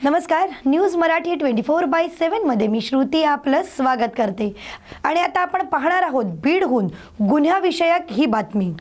नमस्कार, न्यूज मराठी 24/7 मध्ये मी श्रुती आपलं स्वागत करते। आणि आता आपण पाहणार आहोत बीडहून गुन्ह्याविषयक ही बातमी।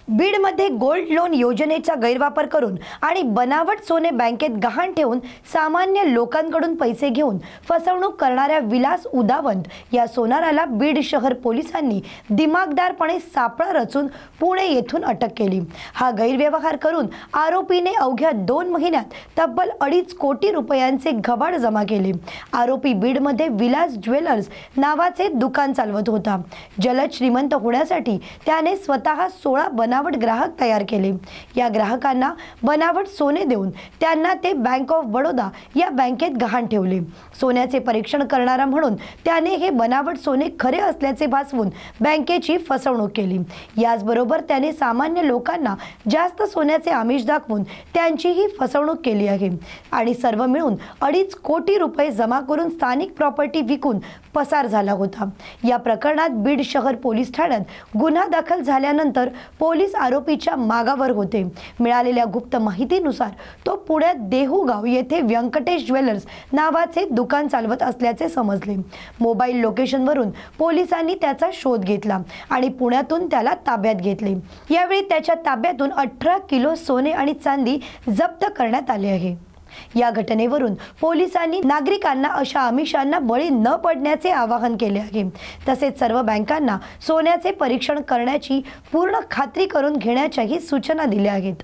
बीडमध्ये गोल्ड लोन योजनेचा गैरवापर करून आणि बनावट सोने बँकेत गहाण ठेवून सामान्य लोकांकडून पैसे घेऊन फसवणूक करणाऱ्या विलास उदावंत या सोनाराला बीड शहर पोलिसांनी दिमागदारपणे सापळा रचून पुणे येथून अटक केली। हा गैरव्यवहार करून आरोपीने अवघ्या 2 महिन्यात तब्बल 2.5 कोटी रुपयांचे घबाड जमा केले। आरोपी बीडमध्ये विलास ज्वेलर्स नावाचे दुकान चालवत होता। जलद श्रीमंत होण्यासाठी त्याने स्वतः 16 बनावट ग्राहक तयार केले। या ग्राहकांना बनावट सोने देऊन त्यांना ते बँक ऑफ बडोदा या बँकेत गहाण ठेवले। सोन्याचे परीक्षण करणारा म्हणून त्याने हे बनावट सोने खरे असल्याचे भासवून बँकेची फसवणूक केली। याचबरोबर त्याने सामान्य लोकांना जास्त सोन्याचे आमिष दाखवून त्यांचीही फसवणूक केली आहे आणि सर्व मिळून 2.5 कोटी रुपये जमा करून स्थानिक प्रॉपर्टी विकून पसार झाला होता। या प्रकरणात बीड शहर पोलीस ठाण्यात गुन्हा दाखल झाल्यानंतर पोलीस आरोपीच्या मागावर होते। मिळालेल्या गुप्त माहितीनुसार तो पुण्यात देहूगाव येथे व्यंकटेश ज्वेलर्स नावाचे दुकान चालवत असल्याचे समजले। मोबाईल लोकेशनवरून पोलिसांनी त्याचा शोध घेतला आणि पुण्यातून त्याला ताब्यात घेतले। यावेळी त्याच्या ताब्यातून 18 किलो सोने आणि चांदी जप्त करण्यात आले आहे। या घटनेवरून पोलिसांनी नागरिकांना अशा आमिषांना बळी न पडण्याचे आवाहन केले आहे। तसेच सर्व बँकांना सोन्याचे परीक्षण करण्याची पूर्ण खात्री करून घेण्याच्याही सूचना दिल्या आहेत।